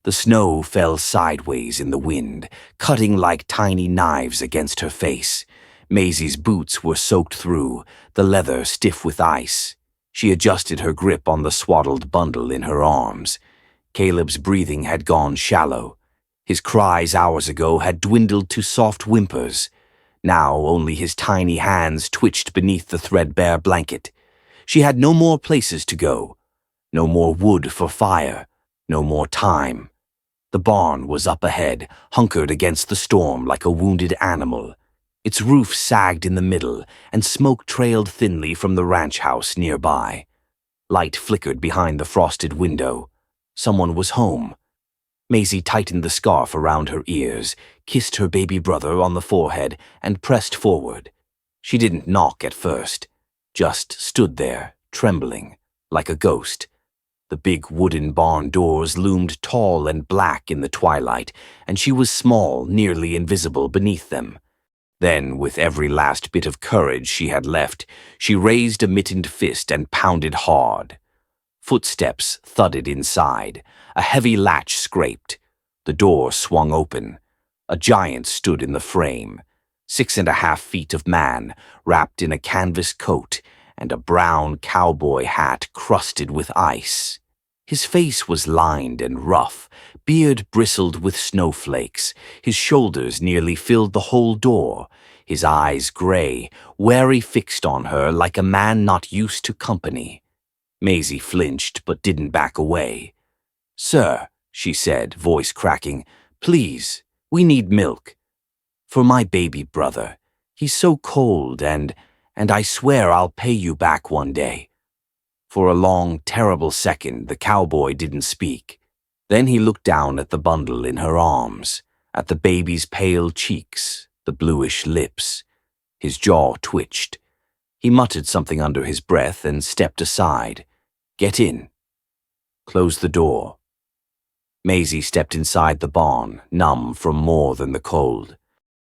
The snow fell sideways in the wind, cutting like tiny knives against her face. Maisie's boots were soaked through, the leather stiff with ice. She adjusted her grip on the swaddled bundle in her arms. Caleb's breathing had gone shallow. His cries hours ago had dwindled to soft whimpers. Now only his tiny hands twitched beneath the threadbare blanket. She had no more places to go. No more wood for fire. No more time. The barn was up ahead, hunkered against the storm like a wounded animal. Its roof sagged in the middle, and smoke trailed thinly from the ranch house nearby. Light flickered behind the frosted window. Someone was home. Maisie tightened the scarf around her ears, kissed her baby brother on the forehead, and pressed forward. She didn't knock at first, just stood there, trembling, like a ghost. The big wooden barn doors loomed tall and black in the twilight, and she was small, nearly invisible beneath them. Then, with every last bit of courage she had left, she raised a mittened fist and pounded hard. Footsteps thudded inside. A heavy latch scraped. The door swung open. A giant stood in the frame, 6.5 feet of man, wrapped in a canvas coat and a brown cowboy hat crusted with ice. His face was lined and rough, beard bristled with snowflakes. His shoulders nearly filled the whole door, his eyes gray, wary fixed on her like a man not used to company. Maisie flinched but didn't back away. "Sir," she said, voice cracking, "please, we need milk. For my baby brother. He's so cold and I swear I'll pay you back one day." For a long, terrible second, the cowboy didn't speak. Then he looked down at the bundle in her arms, at the baby's pale cheeks, the bluish lips. His jaw twitched. He muttered something under his breath and stepped aside. "Get in." Close the door. Maisie stepped inside the barn, numb from more than the cold.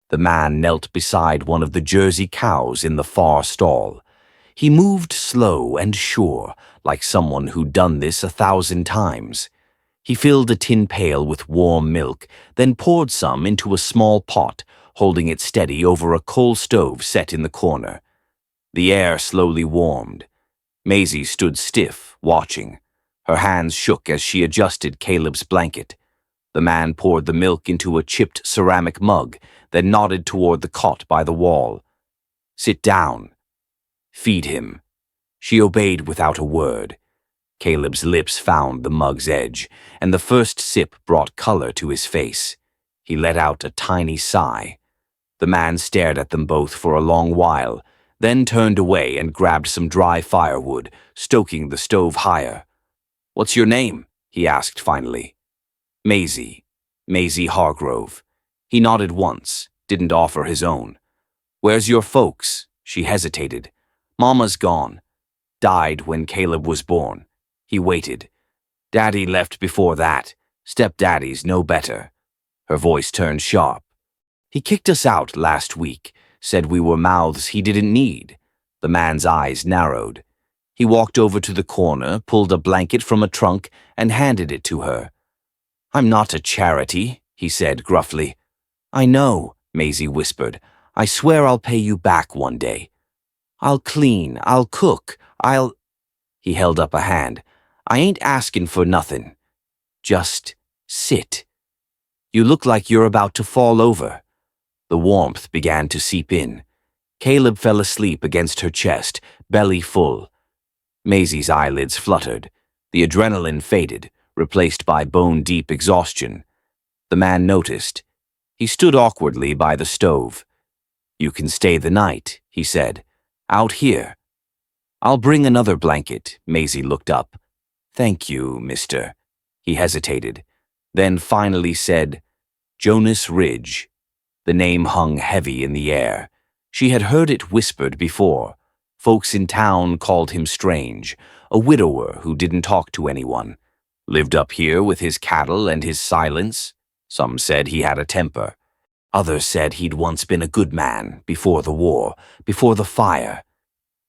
The man knelt beside one of the Jersey cows in the far stall. He moved slow and sure, like someone who'd done this 1,000 times. He filled a tin pail with warm milk, then poured some into a small pot, holding it steady over a coal stove set in the corner. The air slowly warmed. Maisie stood stiff, watching. Her hands shook as she adjusted Caleb's blanket. The man poured the milk into a chipped ceramic mug, then nodded toward the cot by the wall. "Sit down." "Feed him." She obeyed without a word. Caleb's lips found the mug's edge, and the first sip brought color to his face. He let out a tiny sigh. The man stared at them both for a long while, then turned away and grabbed some dry firewood, stoking the stove higher. "What's your name?" he asked finally. "Maisie. Maisie Hargrove." He nodded once, didn't offer his own. "Where's your folks?" She hesitated. "Mama's gone. Died when Caleb was born." He waited. "Daddy left before that. Stepdaddy's no better." Her voice turned sharp. "He kicked us out last week, said we were mouths he didn't need." The man's eyes narrowed. He walked over to the corner, pulled a blanket from a trunk, and handed it to her. "I'm not a charity," he said gruffly. "I know," Maisie whispered. "I swear I'll pay you back one day. I'll clean, I'll cook, I'll—" He held up a hand. "I ain't asking for nothing. Just sit. You look like you're about to fall over." The warmth began to seep in. Caleb fell asleep against her chest, belly full. Maisie's eyelids fluttered. The adrenaline faded, replaced by bone-deep exhaustion. The man noticed. He stood awkwardly by the stove. "You can stay the night," he said. "Out here." "I'll bring another blanket." Maisie looked up. "Thank you, mister." He hesitated, then finally said, "Jonas Ridge." The name hung heavy in the air. She had heard it whispered before. Folks in town called him strange, a widower who didn't talk to anyone. Lived up here with his cattle and his silence. Some said he had a temper. Others said he'd once been a good man, before the war, before the fire.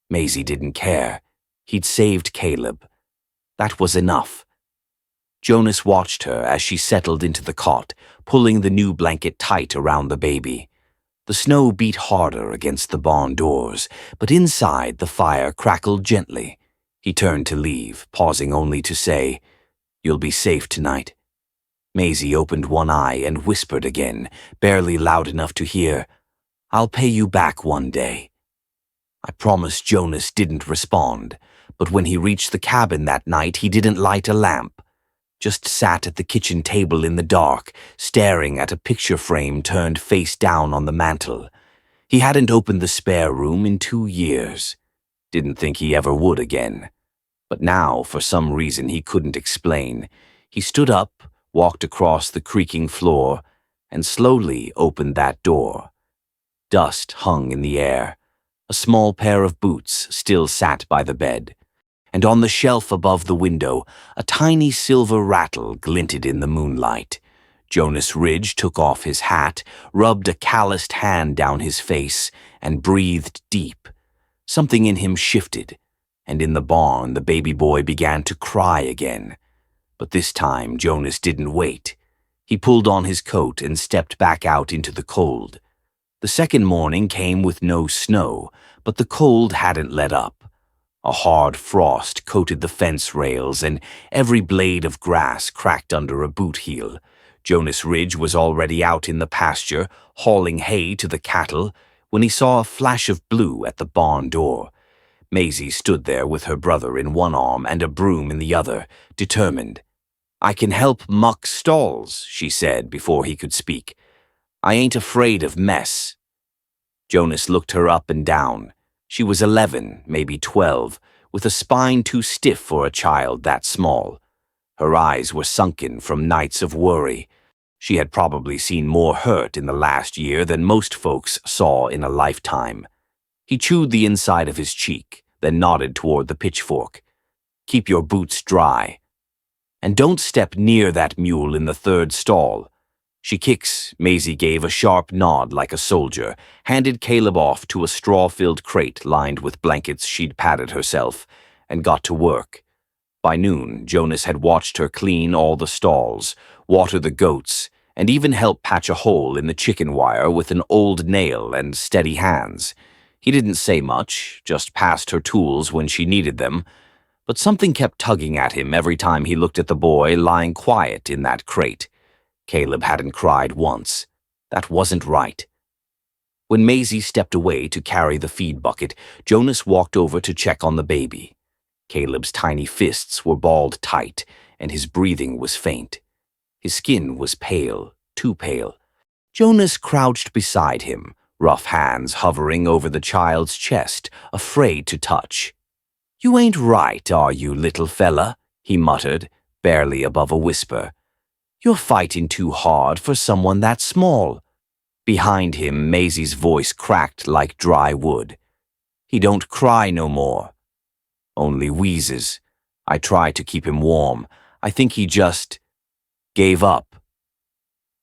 Maisie didn't care. He'd saved Caleb. That was enough. Jonas watched her as she settled into the cot, pulling the new blanket tight around the baby. The snow beat harder against the barn doors, but inside the fire crackled gently. He turned to leave, pausing only to say, "You'll be safe tonight." Maisie opened one eye and whispered again, barely loud enough to hear, "I'll pay you back one day." I promise Jonas didn't respond, but when he reached the cabin that night, he didn't light a lamp. Just sat at the kitchen table in the dark, staring at a picture frame turned face down on the mantel. He hadn't opened the spare room in 2 years. Didn't think he ever would again. But now, for some reason he couldn't explain, he stood up, walked across the creaking floor, and slowly opened that door. Dust hung in the air. A small pair of boots still sat by the bed, and on the shelf above the window, a tiny silver rattle glinted in the moonlight. Jonas Ridge took off his hat, rubbed a calloused hand down his face, and breathed deep. Something in him shifted, and in the barn the baby boy began to cry again. But this time Jonas didn't wait. He pulled on his coat and stepped back out into the cold. The second morning came with no snow, but the cold hadn't let up. A hard frost coated the fence rails, and every blade of grass cracked under a boot heel. Jonas Ridge was already out in the pasture, hauling hay to the cattle, when he saw a flash of blue at the barn door. Maisie stood there with her brother in one arm and a broom in the other, determined. "I can help muck stalls," she said before he could speak. "I ain't afraid of mess." Jonas looked her up and down. She was 11, maybe 12, with a spine too stiff for a child that small. Her eyes were sunken from nights of worry. She had probably seen more hurt in the last year than most folks saw in a lifetime. He chewed the inside of his cheek, then nodded toward the pitchfork. "Keep your boots dry. And don't step near that mule in the third stall." "She kicks," Maisie gave a sharp nod like a soldier, handed Caleb off to a straw-filled crate lined with blankets she'd padded herself, and got to work. By noon, Jonas had watched her clean all the stalls, water the goats, and even help patch a hole in the chicken wire with an old nail and steady hands. He didn't say much, just passed her tools when she needed them, but something kept tugging at him every time he looked at the boy lying quiet in that crate. Caleb hadn't cried once. That wasn't right. When Maisie stepped away to carry the feed bucket, Jonas walked over to check on the baby. Caleb's tiny fists were balled tight, and his breathing was faint. His skin was pale, too pale. Jonas crouched beside him, rough hands hovering over the child's chest, afraid to touch. "You ain't right, are you, little fella?" he muttered, barely above a whisper. "You're fighting too hard for someone that small." Behind him, Maisie's voice cracked like dry wood. "He don't cry no more. Only wheezes. I try to keep him warm. I think he just gave up."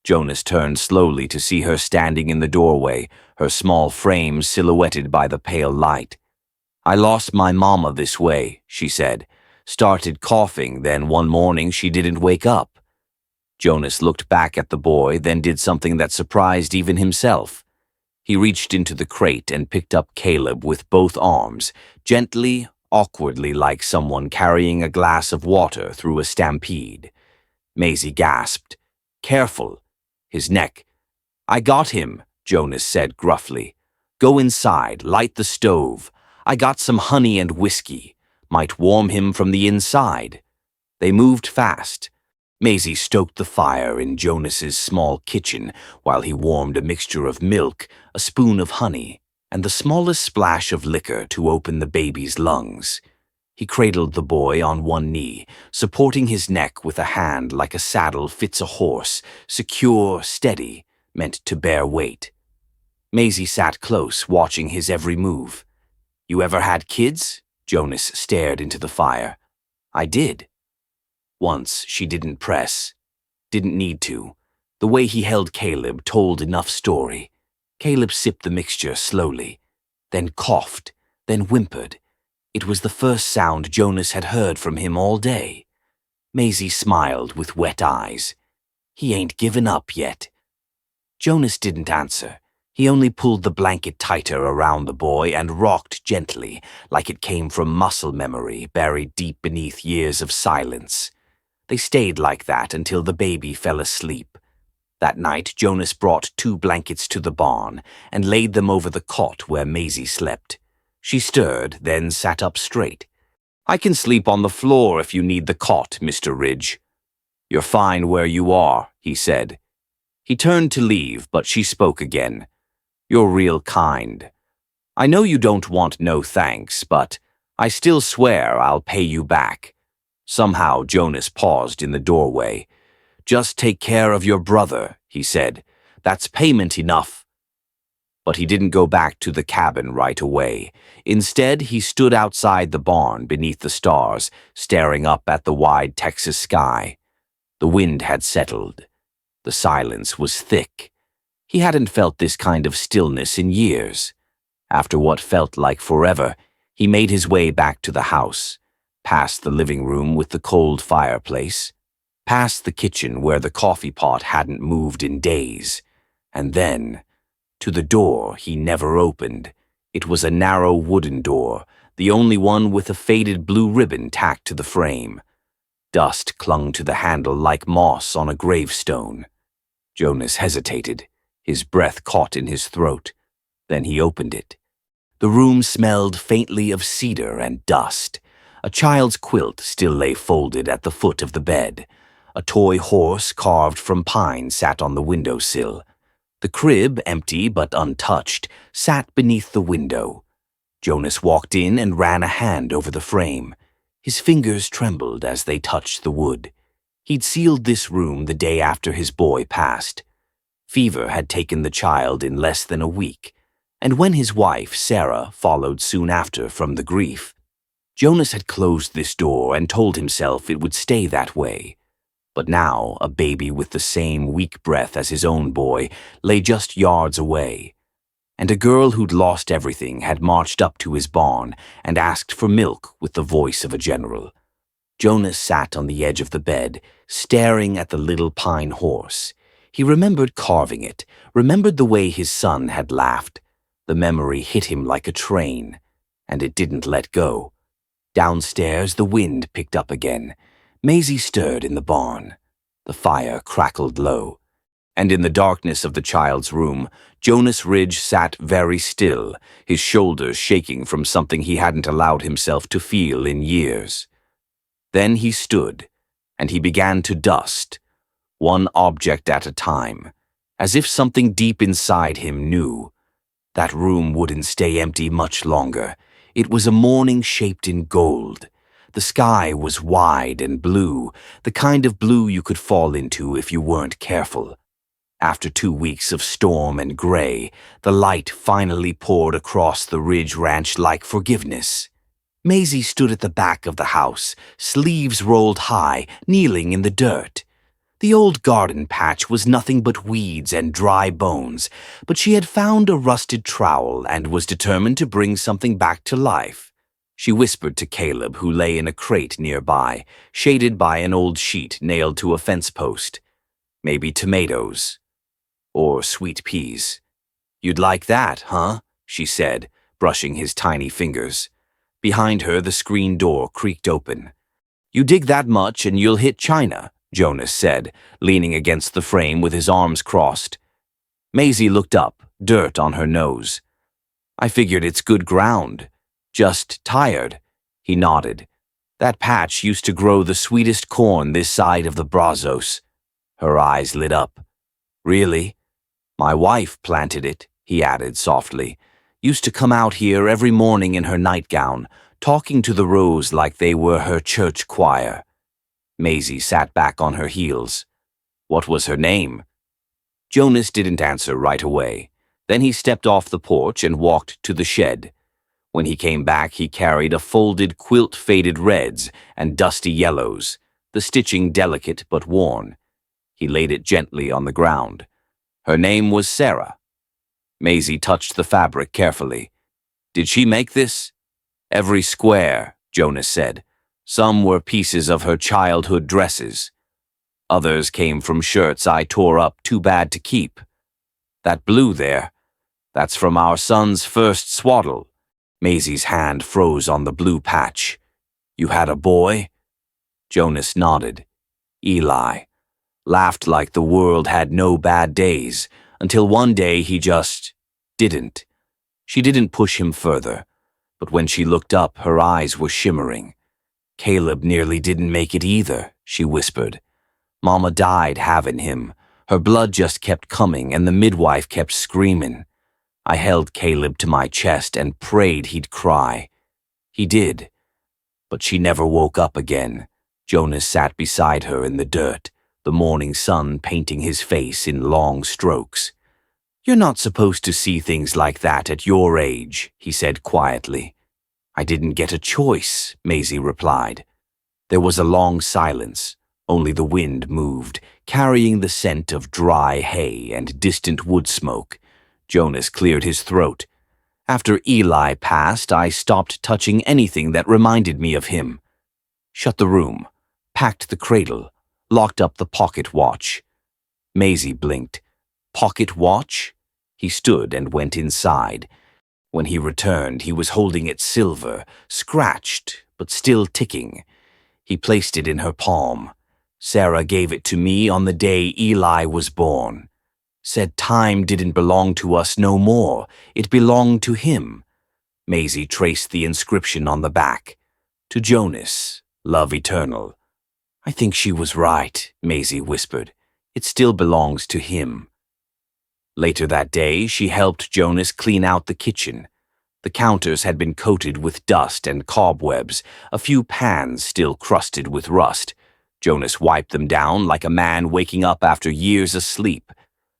Jonas turned slowly to see her standing in the doorway, her small frame silhouetted by the pale light. "I lost my mama this way," she said. "Started coughing, then one morning she didn't wake up." Jonas looked back at the boy, then did something that surprised even himself. He reached into the crate and picked up Caleb with both arms, gently, awkwardly, like someone carrying a glass of water through a stampede. Maisie gasped. "Careful." His neck. "I got him," Jonas said gruffly. "Go inside, light the stove. I got some honey and whiskey. Might warm him from the inside." They moved fast. Maisie stoked the fire in Jonas's small kitchen while he warmed a mixture of milk, a spoon of honey, and the smallest splash of liquor to open the baby's lungs. He cradled the boy on one knee, supporting his neck with a hand like a saddle fits a horse, secure, steady, meant to bear weight. Maisie sat close, watching his every move. "You ever had kids?" Jonas stared into the fire. "I did." Once she didn't press. Didn't need to. The way he held Caleb told enough story. Caleb sipped the mixture slowly, then coughed, then whimpered. It was the first sound Jonas had heard from him all day. Maisie smiled with wet eyes. He ain't given up yet. Jonas didn't answer. He only pulled the blanket tighter around the boy and rocked gently, like it came from muscle memory buried deep beneath years of silence. They stayed like that until the baby fell asleep. That night, Jonas brought 2 blankets to the barn and laid them over the cot where Maisie slept. She stirred, then sat up straight. "I can sleep on the floor if you need the cot, Mr. Ridge." "You're fine where you are," he said. He turned to leave, but she spoke again. "You're real kind. I know you don't want no thanks, but I still swear I'll pay you back." Somehow Jonas paused in the doorway. "Just take care of your brother," he said. "That's payment enough." But he didn't go back to the cabin right away. Instead, he stood outside the barn beneath the stars, staring up at the wide Texas sky. The wind had settled. The silence was thick. He hadn't felt this kind of stillness in years. After what felt like forever, he made his way back to the house, past the living room with the cold fireplace, past the kitchen where the coffee pot hadn't moved in days, and then to the door he never opened. It was a narrow wooden door, the only one with a faded blue ribbon tacked to the frame. Dust clung to the handle like moss on a gravestone. Jonas hesitated, his breath caught in his throat. Then he opened it. The room smelled faintly of cedar and dust. A child's quilt still lay folded at the foot of the bed. A toy horse carved from pine sat on the windowsill. The crib, empty but untouched, sat beneath the window. Jonas walked in and ran a hand over the frame. His fingers trembled as they touched the wood. He'd sealed this room the day after his boy passed. Fever had taken the child in less than a week, and when his wife, Sarah, followed soon after from the grief, Jonas had closed this door and told himself it would stay that way. But now, a baby with the same weak breath as his own boy lay just yards away, and a girl who'd lost everything had marched up to his barn and asked for milk with the voice of a general. Jonas sat on the edge of the bed, staring at the little pine horse. He remembered carving it, remembered the way his son had laughed. The memory hit him like a train, and it didn't let go. Downstairs, the wind picked up again. Maisie stirred in the barn. The fire crackled low. And in the darkness of the child's room, Jonas Ridge sat very still, his shoulders shaking from something he hadn't allowed himself to feel in years. Then he stood, and he began to dust, one object at a time, as if something deep inside him knew. That room wouldn't stay empty much longer. It was a morning shaped in gold. The sky was wide and blue, the kind of blue you could fall into if you weren't careful. After 2 weeks of storm and gray, the light finally poured across the Ridge Ranch like forgiveness. Maisie stood at the back of the house, sleeves rolled high, kneeling in the dirt. The old garden patch was nothing but weeds and dry bones, but she had found a rusted trowel and was determined to bring something back to life. She whispered to Caleb, who lay in a crate nearby, shaded by an old sheet nailed to a fence post. "Maybe tomatoes. Or sweet peas." "You'd like that, huh?" she said, brushing his tiny fingers. Behind her, the screen door creaked open. "You dig that much and you'll hit China," Jonas said, leaning against the frame with his arms crossed. Maisie looked up, dirt on her nose. "I figured it's good ground. Just tired." He nodded. "That patch used to grow the sweetest corn this side of the Brazos." Her eyes lit up. "Really? My wife planted it," he added softly. "Used to come out here every morning in her nightgown, talking to the rows like they were her church choir." Maisie sat back on her heels. "What was her name?" Jonas didn't answer right away. Then he stepped off the porch and walked to the shed. When he came back, he carried a folded quilt faded reds and dusty yellows, the stitching delicate but worn. He laid it gently on the ground. "Her name was Sarah." Maisie touched the fabric carefully. "Did she make this?" "Every square," Jonas said. Some were pieces of her childhood dresses. Others came from shirts I tore up too bad to keep. That blue there, that's from our son's first swaddle. Maisie's hand froze on the blue patch. You had a boy? Jonas nodded. Eli. Laughed like the world had no bad days, until one day he just didn't. She didn't push him further, but when she looked up, her eyes were shimmering. Caleb nearly didn't make it either, she whispered. Mama died having him. Her blood just kept coming and the midwife kept screaming. I held Caleb to my chest and prayed he'd cry. He did. But she never woke up again. Jonas sat beside her in the dirt, the morning sun painting his face in long strokes. You're not supposed to see things like that at your age, he said quietly. I didn't get a choice, Maisie replied. There was a long silence. Only the wind moved, carrying the scent of dry hay and distant wood smoke. Jonas cleared his throat. After Eli passed, I stopped touching anything that reminded me of him. Shut the room, packed the cradle, locked up the pocket watch. Maisie blinked. Pocket watch? He stood and went inside. When he returned, he was holding it silver, scratched, but still ticking. He placed it in her palm. Sarah gave it to me on the day Eli was born. Said time didn't belong to us no more. It belonged to him. Maisie traced the inscription on the back. To Jonas, love eternal. I think she was right, Maisie whispered. It still belongs to him. Later that day, she helped Jonas clean out the kitchen. The counters had been coated with dust and cobwebs, a few pans still crusted with rust. Jonas wiped them down like a man waking up after years of sleep.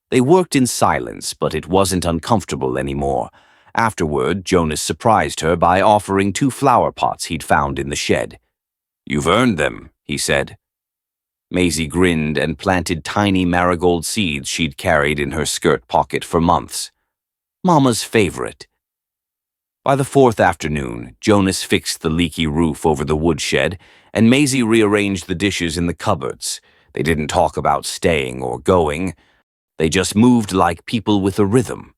They worked in silence, but it wasn't uncomfortable anymore. Afterward, Jonas surprised her by offering 2 flower pots he'd found in the shed. You've earned them, he said. Maisie grinned and planted tiny marigold seeds she'd carried in her skirt pocket for months. Mama's favorite. By the 4th afternoon, Jonas fixed the leaky roof over the woodshed, and Maisie rearranged the dishes in the cupboards. They didn't talk about staying or going. They just moved like people with a rhythm.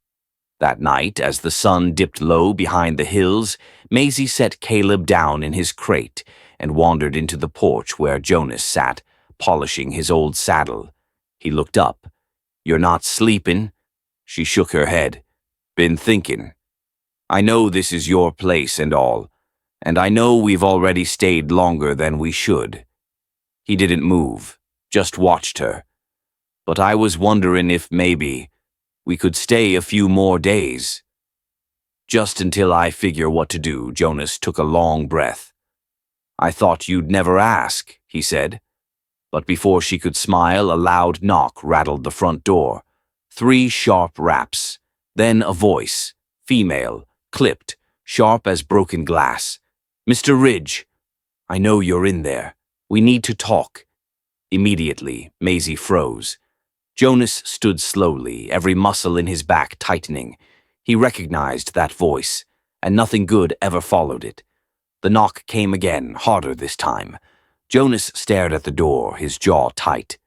That night, as the sun dipped low behind the hills, Maisie set Caleb down in his crate and wandered into the porch where Jonas sat, polishing his old saddle. He looked up. You're not sleeping? She shook her head. Been thinking. I know this is your place and all, and I know we've already stayed longer than we should. He didn't move, just watched her. But I was wondering if maybe we could stay a few more days. Just until I figure what to do, Jonas took a long breath. I thought you'd never ask, he said. But before she could smile, a loud knock rattled the front door. 3 sharp raps, then a voice, female, clipped, sharp as broken glass. Mr. Ridge, I know you're in there. We need to talk. Immediately, Maisie froze. Jonas stood slowly, every muscle in his back tightening. He recognized that voice, and nothing good ever followed it. The knock came again, harder this time. Jonas stared at the door, his jaw tight.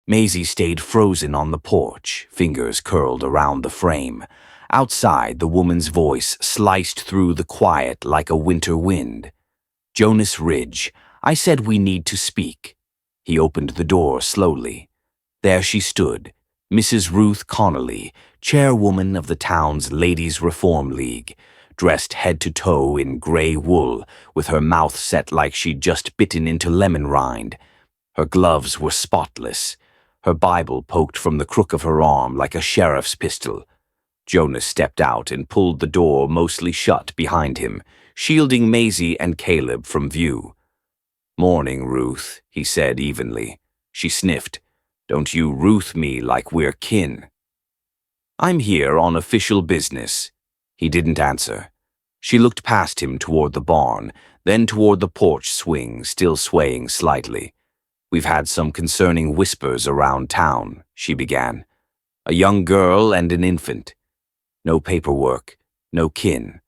Maisie stayed frozen on the porch, fingers curled around the frame. Outside, the woman's voice sliced through the quiet like a winter wind. Jonas Ridge, I said we need to speak. He opened the door slowly. There she stood, Mrs. Ruth Connolly, chairwoman of the town's Ladies' Reform League, dressed head to toe in gray wool, with her mouth set like she'd just bitten into lemon rind. Her gloves were spotless, her Bible poked from the crook of her arm like a sheriff's pistol. Jonas stepped out and pulled the door mostly shut behind him, shielding Maisie and Caleb from view. Morning, Ruth, he said evenly. She sniffed. Don't you Ruth me like we're kin. I'm here on official business. He didn't answer. She looked past him toward the barn, then toward the porch swing, still swaying slightly. We've had some concerning whispers around town, she began. A young girl and an infant. No paperwork, no kin.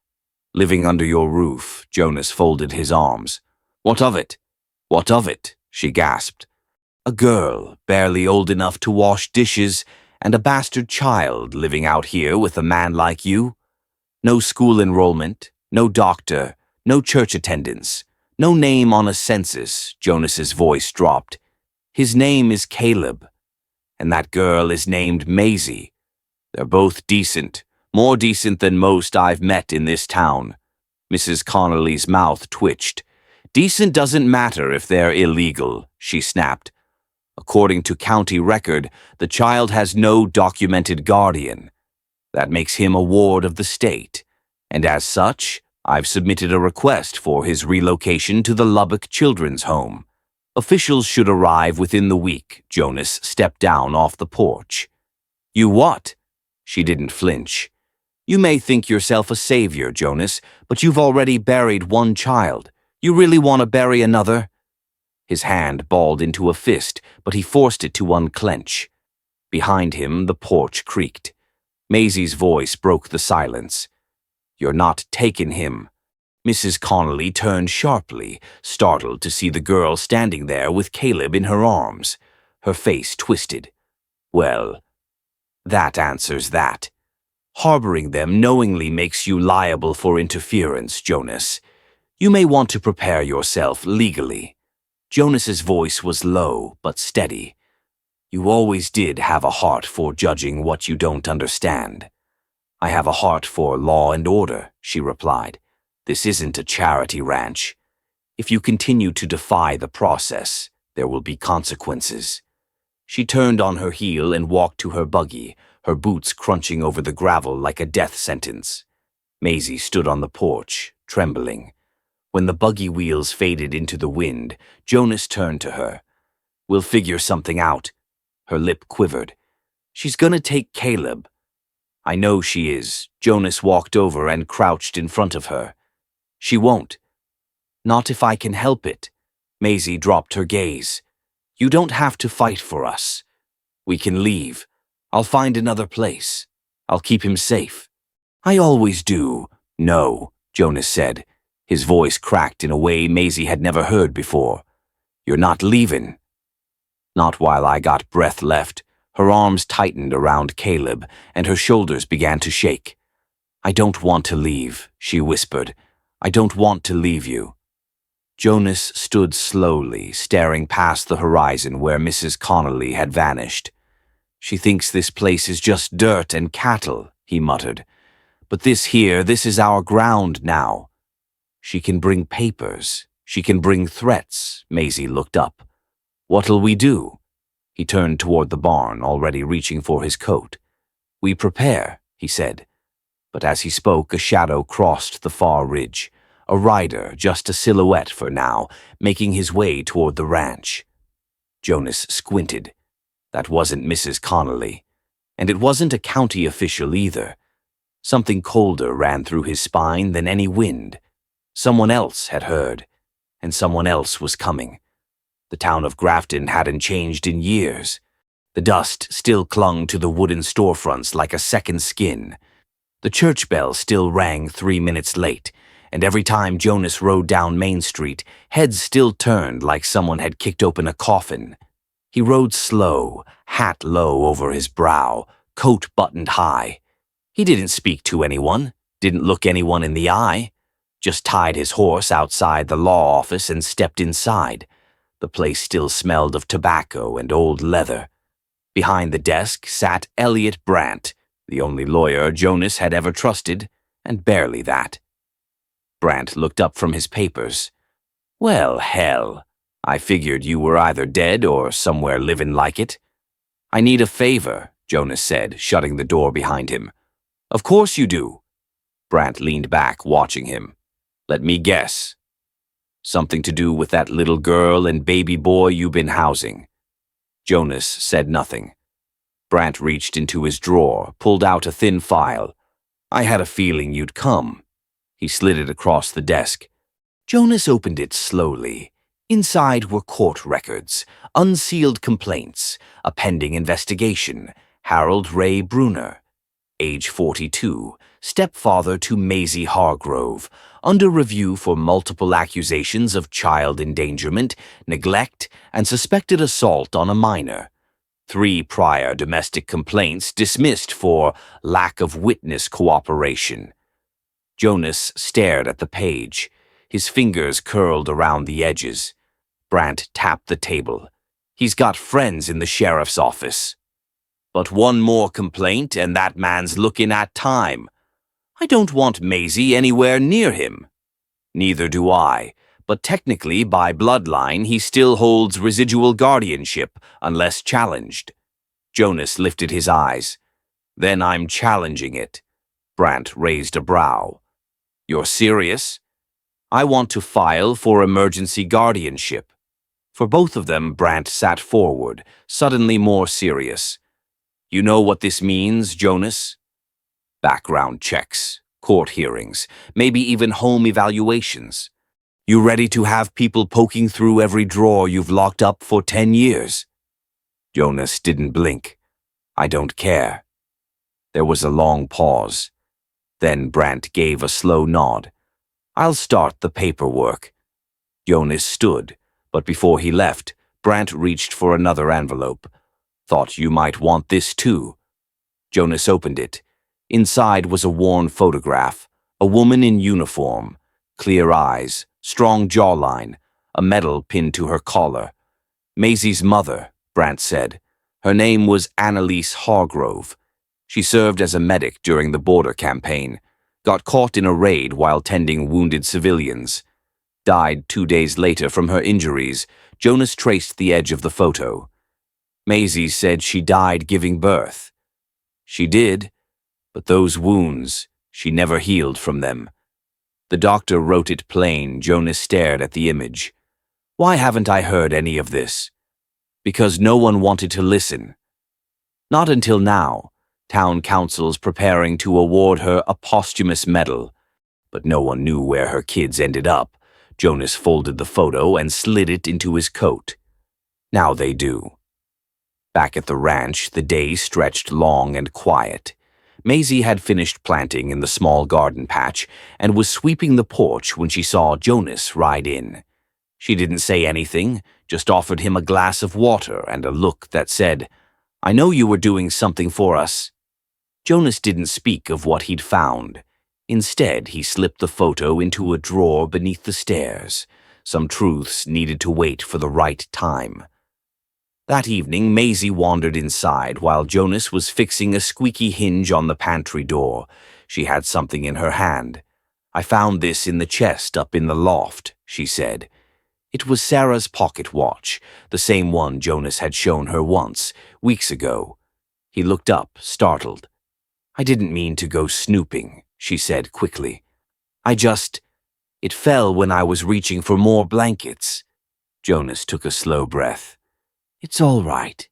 Living under your roof, Jonas folded his arms. What of it? What of it? She gasped. A girl, barely old enough to wash dishes, and a bastard child living out here with a man like you? No school enrollment, no doctor, no church attendance, no name on a census. Jonas's voice dropped. His name is Caleb, and that girl is named Maisie. They're both decent, more decent than most I've met in this town. Mrs. Connolly's mouth twitched. Decent doesn't matter if they're illegal, she snapped. According to county record, the child has no documented guardian. That makes him a ward of the state, and as such, I've submitted a request for his relocation to the Lubbock Children's Home. Officials should arrive within the week. Jonas stepped down off the porch. You what? She didn't flinch. You may think yourself a savior, Jonas, but you've already buried one child. You really want to bury another? His hand balled into a fist, but he forced it to unclench. Behind him, the porch creaked. Maisie's voice broke the silence. You're not taking him. Mrs. Connolly turned sharply, startled to see the girl standing there with Caleb in her arms. Her face twisted. Well, that answers that. Harboring them knowingly makes you liable for interference, Jonas. You may want to prepare yourself legally. Jonas's voice was low but steady. You always did have a heart for judging what you don't understand. I have a heart for law and order, she replied. This isn't a charity ranch. If you continue to defy the process, there will be consequences. She turned on her heel and walked to her buggy, her boots crunching over the gravel like a death sentence. Maisie stood on the porch, trembling. When the buggy wheels faded into the wind, Jonas turned to her. We'll figure something out. Her lip quivered. She's gonna take Caleb. I know she is. Jonas walked over and crouched in front of her. She won't. Not if I can help it. Maisie dropped her gaze. You don't have to fight for us. We can leave. I'll find another place. I'll keep him safe. I always do. No, Jonas said. His voice cracked in a way Maisie had never heard before. You're not leaving. Not while I got breath left. Her arms tightened around Caleb, and her shoulders began to shake. I don't want to leave, she whispered. I don't want to leave you. Jonas stood slowly, staring past the horizon where Mrs. Connolly had vanished. She thinks this place is just dirt and cattle, he muttered. But this is our ground now. She can bring papers. She can bring threats. Maisie looked up. What'll we do? He turned toward the barn, already reaching for his coat. We prepare, he said. But as he spoke, a shadow crossed the far ridge. A rider, just a silhouette for now, making his way toward the ranch. Jonas squinted. That wasn't Mrs. Connolly. And it wasn't a county official either. Something colder ran through his spine than any wind. Someone else had heard, and someone else was coming. The town of Grafton hadn't changed in years. The dust still clung to the wooden storefronts like a second skin. The church bell still rang 3 minutes late, and every time Jonas rode down Main Street, heads still turned like someone had kicked open a coffin. He rode slow, hat low over his brow, coat buttoned high. He didn't speak to anyone, didn't look anyone in the eye, just tied his horse outside the law office and stepped inside. The place still smelled of tobacco and old leather. Behind the desk sat Elliot Brandt, the only lawyer Jonas had ever trusted, and barely that. Brandt looked up from his papers. Well, hell, I figured you were either dead or somewhere living like it. I need a favor, Jonas said, shutting the door behind him. Of course you do. Brandt leaned back, watching him. Let me guess. Something to do with that little girl and baby boy you've been housing. Jonas said nothing. Brandt reached into his drawer, pulled out a thin file. I had a feeling you'd come. He slid it across the desk. Jonas opened it slowly. Inside were court records, unsealed complaints, a pending investigation, Harold Ray Bruner. age 42, stepfather to Maisie Hargrove, under review for multiple accusations of child endangerment, neglect, and suspected assault on a minor. 3 prior domestic complaints dismissed for lack of witness cooperation. Jonas stared at the page, his fingers curled around the edges. Brandt tapped the table. He's got friends in the sheriff's office. But one more complaint and that man's looking at time. I don't want Maisie anywhere near him. Neither do I, but technically by bloodline he still holds residual guardianship unless challenged. Jonas lifted his eyes. Then I'm challenging it. Brandt raised a brow. You're serious? I want to file for emergency guardianship. For both of them, Brandt sat forward, suddenly more serious. You know what this means, Jonas? Background checks, court hearings, maybe even home evaluations. You ready to have people poking through every drawer you've locked up for 10 years? Jonas didn't blink. I don't care. There was a long pause. Then Brandt gave a slow nod. I'll start the paperwork. Jonas stood, but before he left, Brandt reached for another envelope. Thought you might want this too. Jonas opened it. Inside was a worn photograph, a woman in uniform, clear eyes, strong jawline, a medal pinned to her collar. Maisie's mother, Brandt said. Her name was Annalise Hargrove. She served as a medic during the border campaign, got caught in a raid while tending wounded civilians. Died 2 days later from her injuries. Jonas traced the edge of the photo. Maisie said she died giving birth. She did, but those wounds, she never healed from them. The doctor wrote it plain. Jonas stared at the image. Why haven't I heard any of this? Because no one wanted to listen. Not until now. Town council's preparing to award her a posthumous medal. But no one knew where her kids ended up. Jonas folded the photo and slid it into his coat. Now they do. Back at the ranch, the day stretched long and quiet. Maisie had finished planting in the small garden patch and was sweeping the porch when she saw Jonas ride in. She didn't say anything, just offered him a glass of water and a look that said, I know you were doing something for us. Jonas didn't speak of what he'd found. Instead, he slipped the photo into a drawer beneath the stairs. Some truths needed to wait for the right time. That evening, Maisie wandered inside while Jonas was fixing a squeaky hinge on the pantry door. She had something in her hand. I found this in the chest up in the loft, she said. It was Sarah's pocket watch, the same one Jonas had shown her once, weeks ago. He looked up, startled. I didn't mean to go snooping, she said quickly. It fell when I was reaching for more blankets. Jonas took a slow breath. It's all right.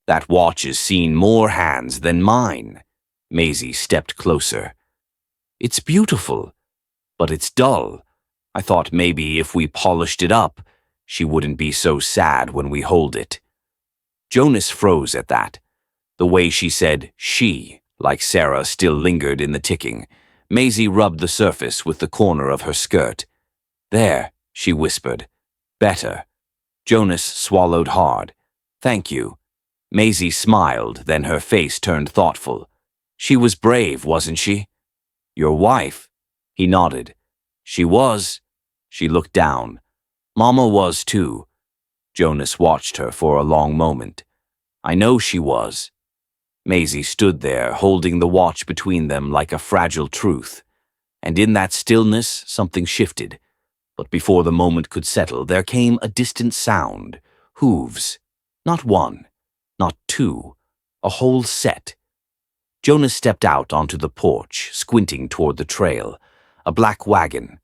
That watch has seen more hands than mine. Maisie stepped closer. It's beautiful, but it's dull. I thought maybe if we polished it up, she wouldn't be so sad when we hold it. Jonas froze at that. The way she said she, like Sarah, still lingered in the ticking. Maisie rubbed the surface with the corner of her skirt. There, she whispered. Better. Jonas swallowed hard. Thank you. Maisie smiled, then her face turned thoughtful. She was brave, wasn't she? Your wife? He nodded. She was. She looked down. Mama was too. Jonas watched her for a long moment. I know she was. Maisie stood there, holding the watch between them like a fragile truth. And in that stillness, something shifted. But before the moment could settle, there came a distant sound. Hooves. Not one, not two, a whole set. Jonas stepped out onto the porch, squinting toward the trail. A black wagon.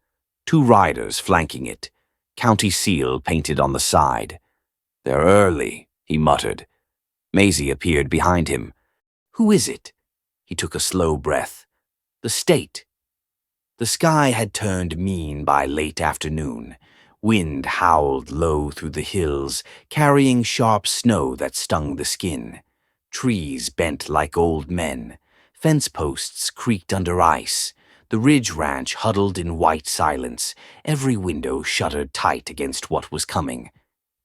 2 riders flanking it. County seal painted on the side. They're early, he muttered. Maisie appeared behind him. Who is it? He took a slow breath. The state. The sky had turned mean by late afternoon. Wind howled low through the hills, carrying sharp snow that stung the skin. Trees bent like old men. Fence posts creaked under ice. The Ridge Ranch huddled in white silence, every window shuttered tight against what was coming.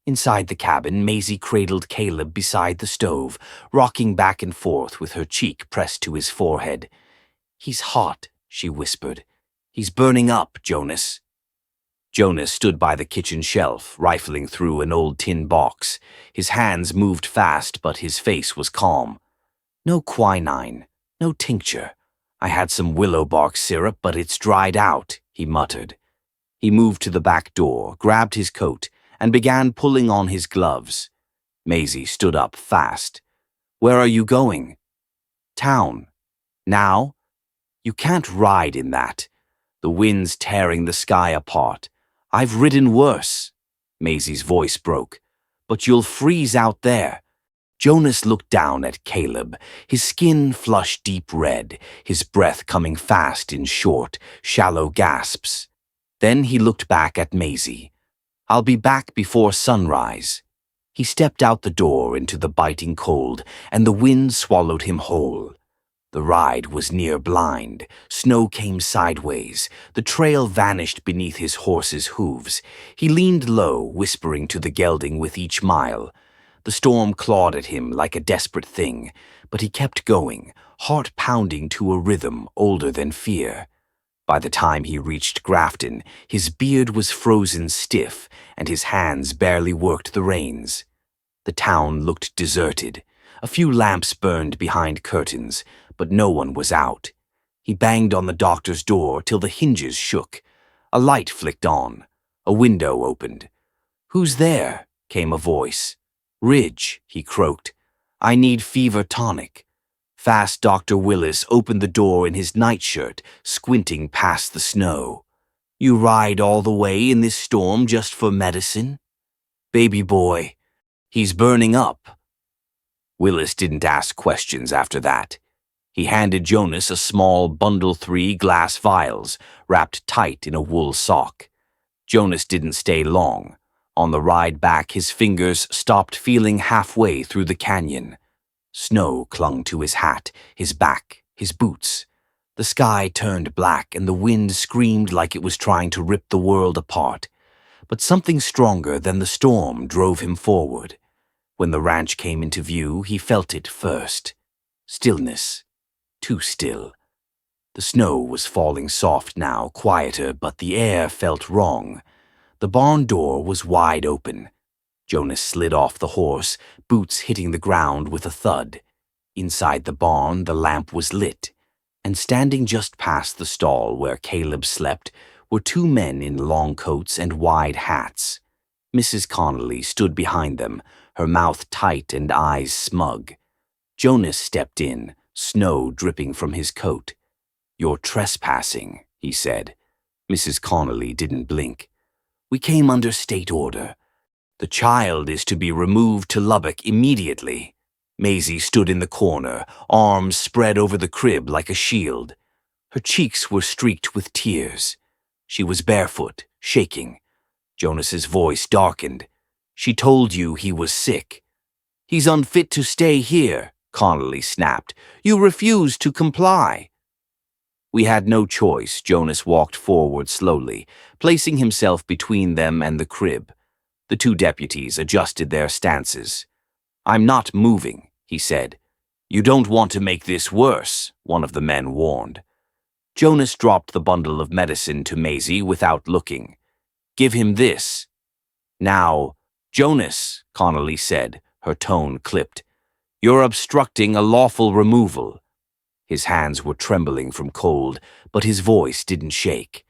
Inside the cabin, Maisie cradled Caleb beside the stove, rocking back and forth with her cheek pressed to his forehead. "He's hot," she whispered. "He's burning up, Jonas." Jonas stood by the kitchen shelf, rifling through an old tin box. His hands moved fast, but his face was calm. "No quinine, no tincture. I had some willow bark syrup, but it's dried out," he muttered. He moved to the back door, grabbed his coat, and began pulling on his gloves. Maisie stood up fast. "Where are you going?" "Town." "Now?" "You can't ride in that. The wind's tearing the sky apart. I've ridden worse." Maisie's voice broke. "But you'll freeze out there." Jonas looked down at Caleb, his skin flushed deep red, his breath coming fast in short, shallow gasps. Then he looked back at Maisie. "I'll be back before sunrise." He stepped out the door into the biting cold, and the wind swallowed him whole. The ride was near blind. Snow came sideways. The trail vanished beneath his horse's hooves. He leaned low, whispering to the gelding with each mile. The storm clawed at him like a desperate thing, but he kept going, heart pounding to a rhythm older than fear. By the time he reached Grafton, his beard was frozen stiff, and his hands barely worked the reins. The town looked deserted. A few lamps burned behind curtains, but no one was out. He banged on the doctor's door till the hinges shook. A light flicked on. A window opened. "Who's there?" came a voice. "Ridge," he croaked. "I need fever tonic." Fast Dr. Willis opened the door in his nightshirt, squinting past the snow. "You ride all the way in this storm just for medicine?" "Baby boy, he's burning up." Willis didn't ask questions after that. He handed Jonas a small bundle 3 glass vials, wrapped tight in a wool sock. Jonas didn't stay long. On the ride back, his fingers stopped feeling halfway through the canyon. Snow clung to his hat, his back, his boots. The sky turned black and the wind screamed like it was trying to rip the world apart. But something stronger than the storm drove him forward. When the ranch came into view, he felt it first. Stillness. Too still. The snow was falling soft now, quieter, but the air felt wrong. The barn door was wide open. Jonas slid off the horse, boots hitting the ground with a thud. Inside the barn, the lamp was lit, and standing just past the stall where Caleb slept were 2 men in long coats and wide hats. Mrs. Connolly stood behind them, her mouth tight and eyes smug. Jonas stepped in, snow dripping from his coat. "You're trespassing," he said. Mrs. Connolly didn't blink. "We came under state order. The child is to be removed to Lubbock immediately." Maisie stood in the corner, arms spread over the crib like a shield. Her cheeks were streaked with tears. She was barefoot, shaking. Jonas's voice darkened. "She told you he was sick." "He's unfit to stay here," Connolly snapped. "You refused to comply." We had no choice. Jonas walked forward slowly, placing himself between them and the crib. The 2 deputies adjusted their stances. "I'm not moving," he said. "You don't want to make this worse," one of the men warned. Jonas dropped the bundle of medicine to Maisie without looking. "Give him this." "Now, Jonas," Connolly said, her tone clipped. "You're obstructing a lawful removal." His hands were trembling from cold, but his voice didn't shake.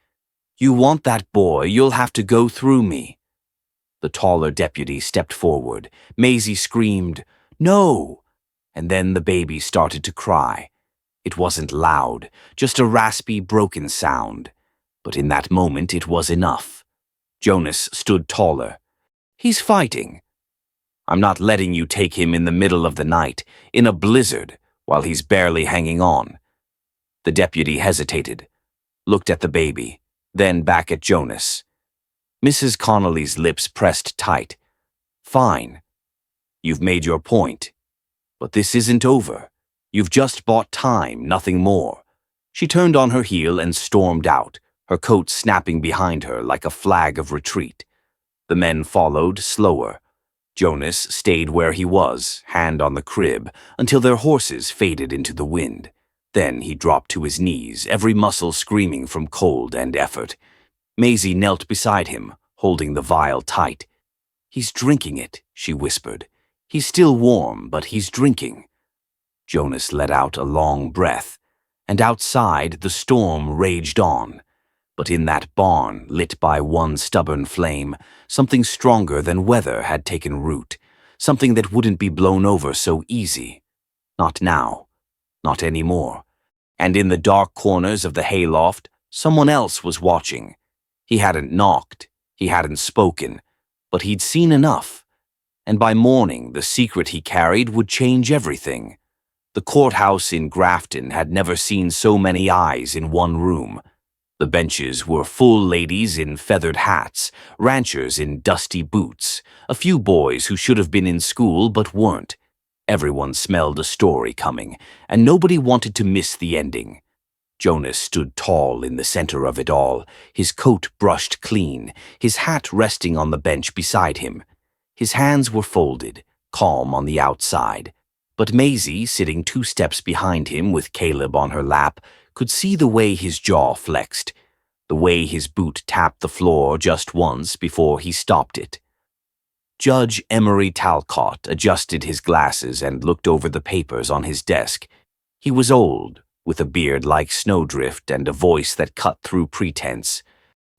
"You want that boy, you'll have to go through me." The taller deputy stepped forward. Maisie screamed, "No!" And then the baby started to cry. It wasn't loud, just a raspy, broken sound. But in that moment it was enough. Jonas stood taller. "He's fighting." "I'm not letting you take him in the middle of the night, in a blizzard, while he's barely hanging on." The deputy hesitated, looked at the baby, then back at Jonas. Mrs. Connolly's lips pressed tight. "Fine. You've made your point. But this isn't over. You've just bought time, nothing more." She turned on her heel and stormed out, her coat snapping behind her like a flag of retreat. The men followed, slower. Jonas stayed where he was, hand on the crib, until their horses faded into the wind. Then he dropped to his knees, every muscle screaming from cold and effort. Maisie knelt beside him, holding the vial tight. "He's drinking it," she whispered. "He's still warm, but he's drinking." Jonas let out a long breath, and outside the storm raged on. But in that barn, lit by one stubborn flame, something stronger than weather had taken root, something that wouldn't be blown over so easy. Not now. Not anymore. And in the dark corners of the hayloft, someone else was watching. He hadn't knocked, he hadn't spoken, but he'd seen enough. And by morning, the secret he carried would change everything. The courthouse in Grafton had never seen so many eyes in one room. The benches were full ladies in feathered hats, ranchers in dusty boots, a few boys who should have been in school but weren't. Everyone smelled a story coming, and nobody wanted to miss the ending. Jonas stood tall in the center of it all, his coat brushed clean, his hat resting on the bench beside him. His hands were folded, calm on the outside. But Maisie, sitting 2 steps behind him with Caleb on her lap, could see the way his jaw flexed, the way his boot tapped the floor just once before he stopped it. Judge Emery Talcott adjusted his glasses and looked over the papers on his desk. He was old, with a beard like snowdrift and a voice that cut through pretense.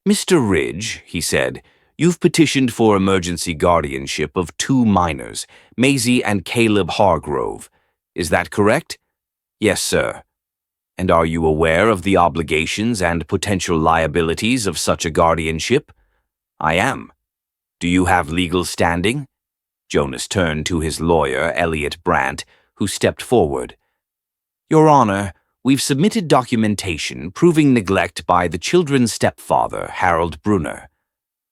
"Mr. Ridge," he said, "you've petitioned for emergency guardianship of 2 minors, Maisie and Caleb Hargrove. Is that correct?" "Yes, sir." "And are you aware of the obligations and potential liabilities of such a guardianship?" "I am." "Do you have legal standing?" Jonas turned to his lawyer, Elliot Brandt, who stepped forward. "Your Honor, we've submitted documentation proving neglect by the children's stepfather, Harold Brunner.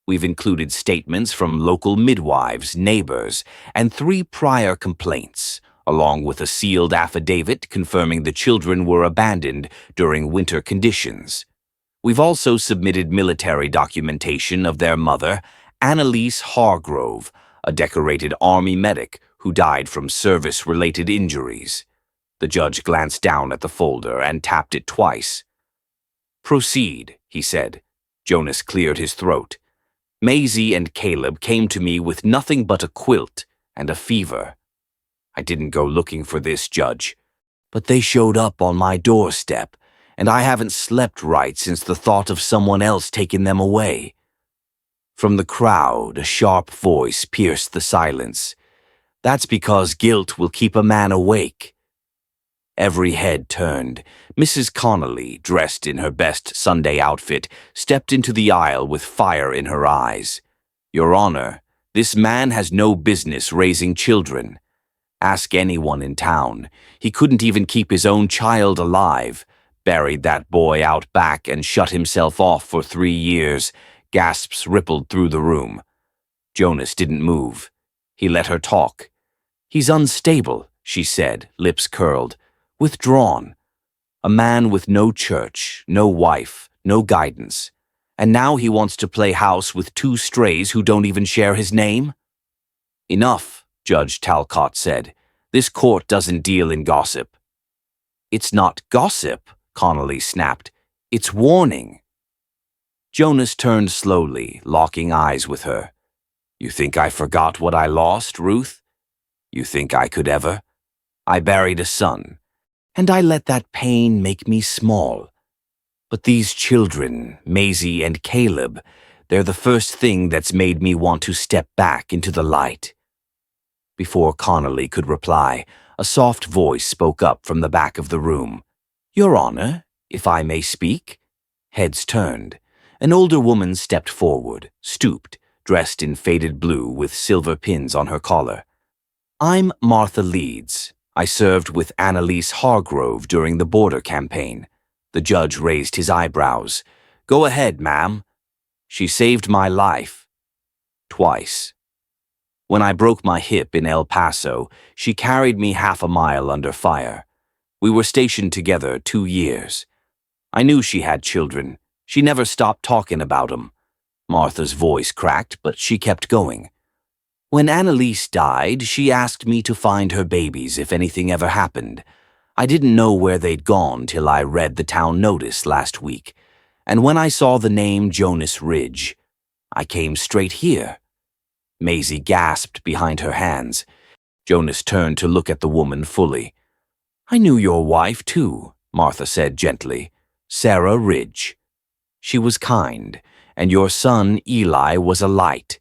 We've included statements from local midwives, neighbors, and 3 prior complaints, along with a sealed affidavit confirming the children were abandoned during winter conditions. We've also submitted military documentation of their mother, Annalise Hargrove, a decorated Army medic who died from service-related injuries." The judge glanced down at the folder and tapped it twice. "Proceed," he said. Jonas cleared his throat. "Maisie and Caleb came to me with nothing but a quilt and a fever. I didn't go looking for this, Judge, but they showed up on my doorstep, and I haven't slept right since the thought of someone else taking them away." From the crowd, a sharp voice pierced the silence. "That's because guilt will keep a man awake." Every head turned. Mrs. Connolly, dressed in her best Sunday outfit, stepped into the aisle with fire in her eyes. "Your Honor, this man has no business raising children. Ask anyone in town. He couldn't even keep his own child alive. Buried that boy out back and shut himself off for 3 years. Gasps rippled through the room. Jonas didn't move. He let her talk. "He's unstable," she said, lips curled. "Withdrawn. A man with no church, no wife, no guidance. And now he wants to play house with 2 strays who don't even share his name?" "Enough," Judge Talcott said. "This court doesn't deal in gossip." "It's not gossip," Connolly snapped. "It's warning." Jonas turned slowly, locking eyes with her. "You think I forgot what I lost, Ruth? You think I could ever? I buried a son, and I let that pain make me small. But these children, Maisie and Caleb, they're the first thing that's made me want to step back into the light." Before Connolly could reply, a soft voice spoke up from the back of the room. "Your Honor, if I may speak?" Heads turned. An older woman stepped forward, stooped, dressed in faded blue with silver pins on her collar. "I'm Martha Leeds. I served with Annalise Hargrove during the border campaign." The judge raised his eyebrows. "Go ahead, ma'am." "She saved my life. Twice. When I broke my hip in El Paso, she carried me half a mile under fire. We were stationed together 2 years. I knew she had children. She never stopped talking about 'em. Martha's voice cracked, but she kept going. When Annalise died, she asked me to find her babies if anything ever happened. I didn't know where they'd gone till I read the town notice last week, and when I saw the name Jonas Ridge, I came straight here. Maisie gasped behind her hands. Jonas turned to look at the woman fully. I knew your wife, too, Martha said gently. Sarah Ridge. She was kind, and your son Eli was a light.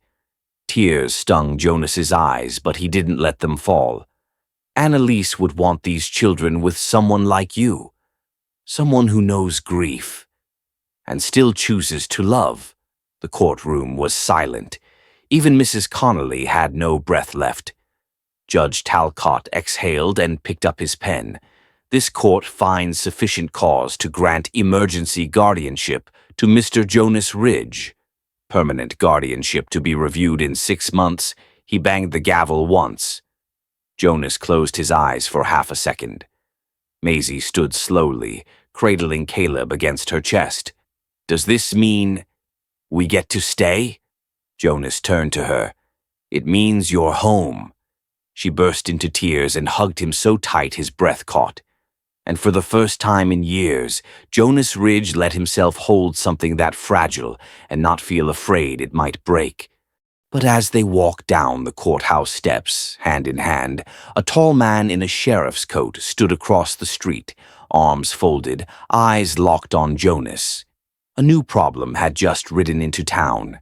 Tears stung Jonas's eyes, but he didn't let them fall. Annalise would want these children with someone like you, someone who knows grief, and still chooses to love. The courtroom was silent. Even Mrs. Connolly had no breath left. Judge Talcott exhaled and picked up his pen. This court finds sufficient cause to grant emergency guardianship to Mr. Jonas Ridge. Permanent guardianship to be reviewed in 6 months. He banged the gavel once. Jonas closed his eyes for half a second. Maisie stood slowly, cradling Caleb against her chest. Does this mean we get to stay? Jonas turned to her. It means you're home. She burst into tears and hugged him so tight his breath caught. And for the first time in years, Jonas Ridge let himself hold something that fragile and not feel afraid it might break. But as they walked down the courthouse steps, hand in hand, a tall man in a sheriff's coat stood across the street, arms folded, eyes locked on Jonas. A new problem had just ridden into town,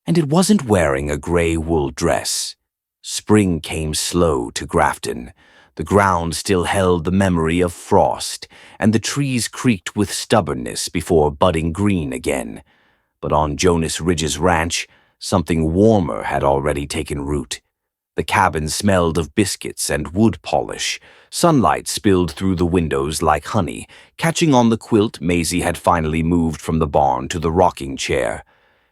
and it wasn't wearing a gray wool dress. Spring came slow to Grafton. The ground still held the memory of frost, and the trees creaked with stubbornness before budding green again. But on Jonas Ridge's ranch, something warmer had already taken root. The cabin smelled of biscuits and wood polish. Sunlight spilled through the windows like honey, catching on the quilt Maisie had finally moved from the barn to the rocking chair.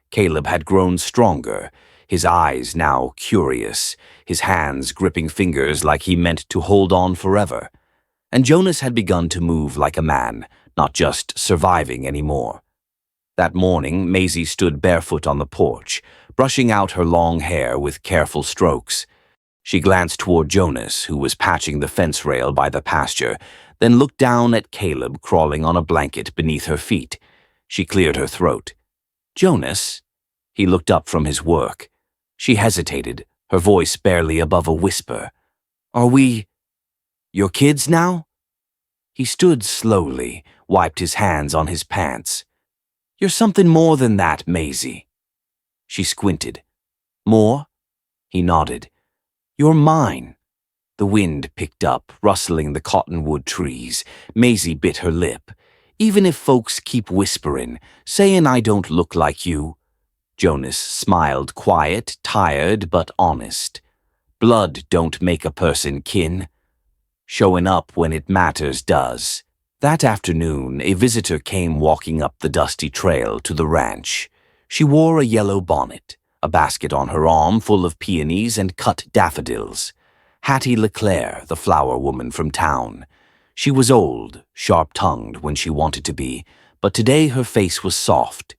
Caleb had grown stronger, his eyes now curious, his hands gripping fingers like he meant to hold on forever. And Jonas had begun to move like a man, not just surviving anymore. That morning, Maisie stood barefoot on the porch, brushing out her long hair with careful strokes. She glanced toward Jonas, who was patching the fence rail by the pasture, then looked down at Caleb crawling on a blanket beneath her feet. She cleared her throat. Jonas? He looked up from his work. She hesitated, her voice barely above a whisper. Are we your kids now? He stood slowly, wiped his hands on his pants. You're something more than that, Maisie. She squinted. More? He nodded. You're mine. The wind picked up, rustling the cottonwood trees. Maisie bit her lip. Even if folks keep whispering, saying I don't look like you. Jonas smiled, quiet, tired, but honest. Blood don't make a person kin. Showing up when it matters does. That afternoon, a visitor came walking up the dusty trail to the ranch. She wore a yellow bonnet, a basket on her arm full of peonies and cut daffodils. Hattie LeClaire, the flower woman from town. She was old, sharp-tongued when she wanted to be, but today her face was soft.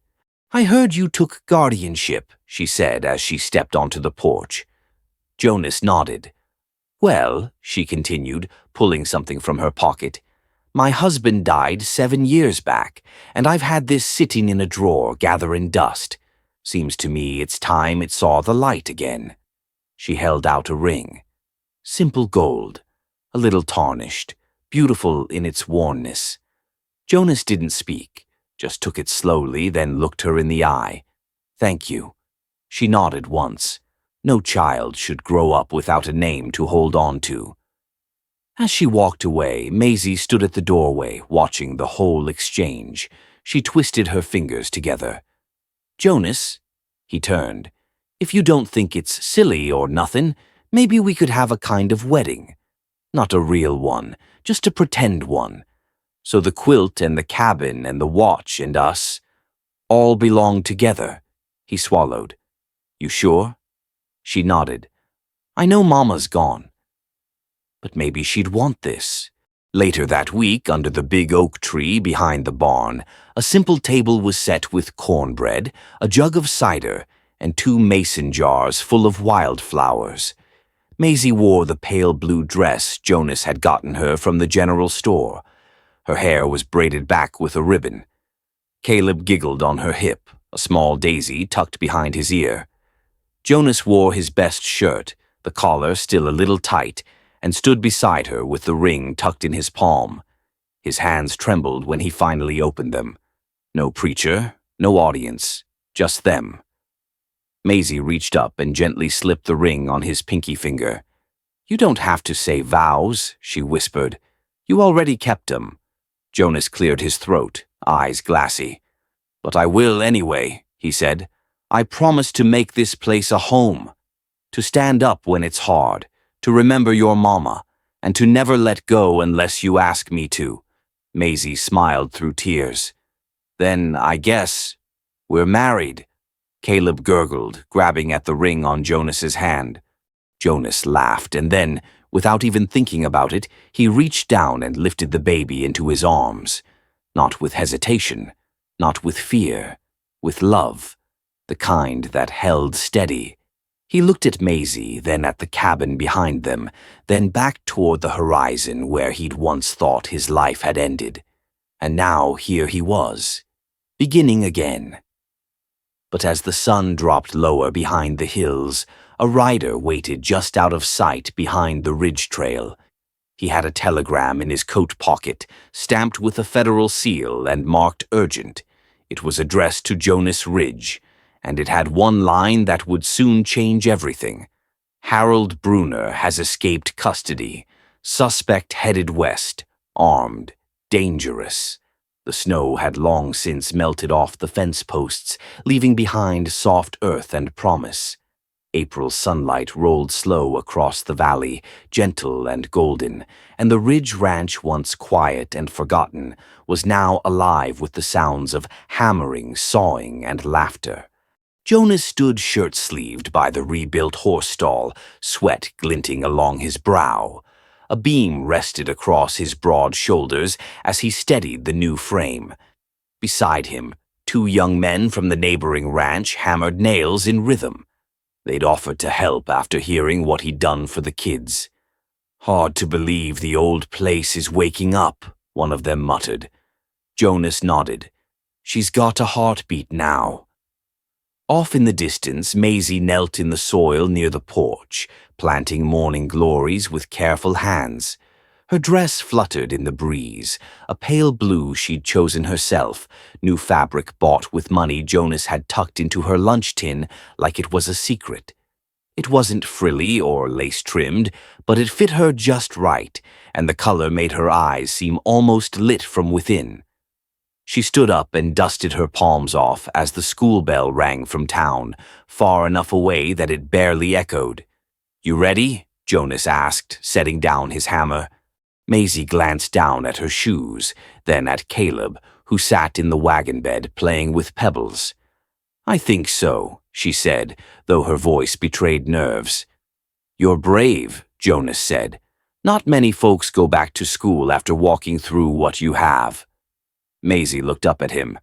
I heard you took guardianship, she said as she stepped onto the porch. Jonas nodded. Well, she continued, pulling something from her pocket, my husband died 7 years back, and I've had this sitting in a drawer gathering dust. Seems to me it's time it saw the light again. She held out a ring. Simple gold, a little tarnished, beautiful in its wornness. Jonas didn't speak, just took it slowly, then looked her in the eye. Thank you. She nodded once. No child should grow up without a name to hold on to. As she walked away, Maisie stood at the doorway, watching the whole exchange. She twisted her fingers together. Jonas, he turned, if you don't think it's silly or nothing, maybe we could have a kind of wedding. Not a real one, just a pretend one. So the quilt and the cabin and the watch and us all belong together. He swallowed. You sure? She nodded. I know Mama's gone. But maybe she'd want this. Later that week, under the big oak tree behind the barn, a simple table was set with cornbread, a jug of cider, and 2 mason jars full of wildflowers. Maisie wore the pale blue dress Jonas had gotten her from the general store. Her hair was braided back with a ribbon. Caleb giggled on her hip, a small daisy tucked behind his ear. Jonas wore his best shirt, the collar still a little tight, and stood beside her with the ring tucked in his palm. His hands trembled when he finally opened them. No preacher, no audience, just them. Maisie reached up and gently slipped the ring on his pinky finger. "You don't have to say vows," she whispered. "You already kept them." Jonas cleared his throat, eyes glassy. "But I will anyway," he said. "I promise to make this place a home, to stand up when it's hard, to remember your mama, and to never let go unless you ask me to." Maisie smiled through tears. "Then, I guess, we're married," Caleb gurgled, grabbing at the ring on Jonas's hand. Jonas laughed, and then, without even thinking about it, he reached down and lifted the baby into his arms. Not with hesitation, not with fear, with love, the kind that held steady. He looked at Maisie, then at the cabin behind them, then back toward the horizon where he'd once thought his life had ended. And now here he was, beginning again. But as the sun dropped lower behind the hills, a rider waited just out of sight behind the ridge trail. He had a telegram in his coat pocket, stamped with a federal seal and marked urgent. It was addressed to Jonas Ridge, and it had one line that would soon change everything. "Harold Bruner has escaped custody. Suspect headed west. Armed. Dangerous." The snow had long since melted off the fence posts, leaving behind soft earth and promise. April sunlight rolled slow across the valley, gentle and golden, and the Ridge Ranch, once quiet and forgotten, was now alive with the sounds of hammering, sawing, and laughter. Jonas stood shirt-sleeved by the rebuilt horse stall, sweat glinting along his brow. A beam rested across his broad shoulders as he steadied the new frame. Beside him, 2 young men from the neighboring ranch hammered nails in rhythm. They'd offered to help after hearing what he'd done for the kids. "Hard to believe the old place is waking up," one of them muttered. Jonas nodded. "She's got a heartbeat now." Off in the distance, Maisie knelt in the soil near the porch, planting morning glories with careful hands. Her dress fluttered in the breeze, a pale blue she'd chosen herself, new fabric bought with money Jonas had tucked into her lunch tin like it was a secret. It wasn't frilly or lace-trimmed, but it fit her just right, and the color made her eyes seem almost lit from within. She stood up and dusted her palms off as the school bell rang from town, far enough away that it barely echoed. "You ready?" Jonas asked, setting down his hammer. Maisie glanced down at her shoes, then at Caleb, who sat in the wagon bed playing with pebbles. "I think so," she said, though her voice betrayed nerves. "You're brave," Jonas said. "Not many folks go back to school after walking through what you have." Maisie looked up at him.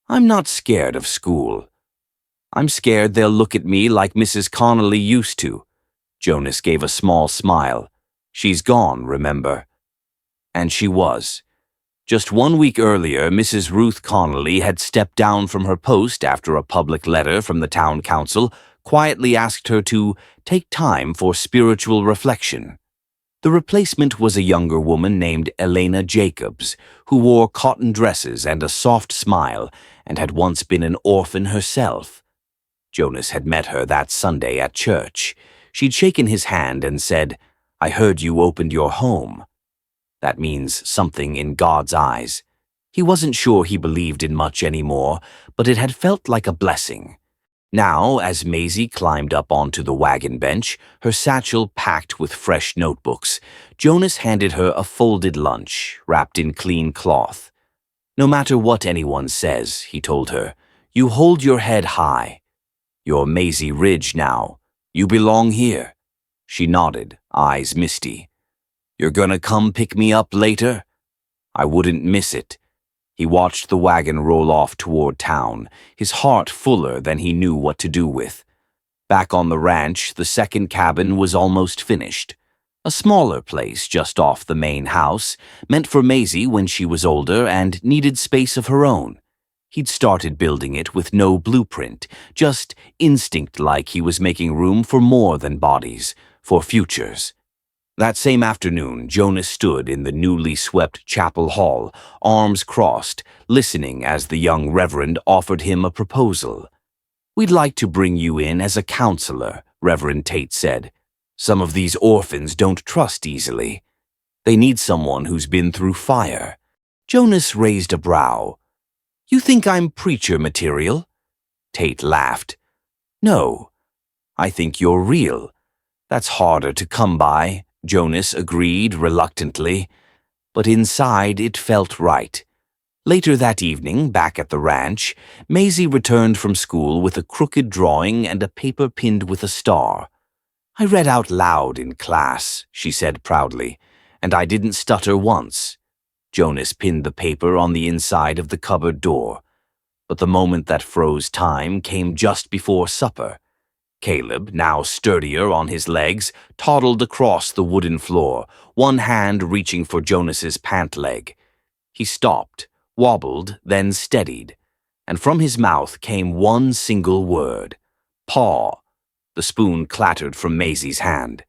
"I'm not scared of school. I'm scared they'll look at me like Mrs. Connolly used to." Jonas gave a small smile. "She's gone, remember?" And she was. Just 1 week earlier, Mrs. Ruth Connolly had stepped down from her post after a public letter from the town council quietly asked her to take time for spiritual reflection. The replacement was a younger woman named Elena Jacobs, who wore cotton dresses and a soft smile and had once been an orphan herself. Jonas had met her that Sunday at church. She'd shaken his hand and said, "I heard you opened your home." That means something in God's eyes. He wasn't sure he believed in much anymore, but it had felt like a blessing. Now, as Maisie climbed up onto the wagon bench, her satchel packed with fresh notebooks, Jonas handed her a folded lunch, wrapped in clean cloth. "No matter what anyone says," he told her, "you hold your head high. You're Maisie Ridge now. You belong here." She nodded, eyes misty. You're gonna come pick me up later? I wouldn't miss it. He watched the wagon roll off toward town, his heart fuller than he knew what to do with. Back on the ranch, the second cabin was almost finished. A smaller place just off the main house, meant for Maisie when she was older and needed space of her own. He'd started building it with no blueprint, just instinct-like he was making room for more than bodies, for futures. That same afternoon, Jonas stood in the newly swept chapel hall, arms crossed, listening as the young reverend offered him a proposal. "We'd like to bring you in as a counselor," Reverend Tate said. "Some of these orphans don't trust easily. They need someone who's been through fire." Jonas raised a brow. "You think I'm preacher material?" Tate laughed. "No, I think you're real. That's harder to come by," Jonas agreed reluctantly. But inside it felt right. Later that evening, back at the ranch, Maisie returned from school with a crooked drawing and a paper pinned with a star. "I read out loud in class," she said proudly, "and I didn't stutter once." Jonas pinned the paper on the inside of the cupboard door. But the moment that froze time came just before supper. Caleb, now sturdier on his legs, toddled across the wooden floor, one hand reaching for Jonas's pant leg. He stopped, wobbled, then steadied, and from his mouth came one single word: "Paw." The spoon clattered from Maisie's hand.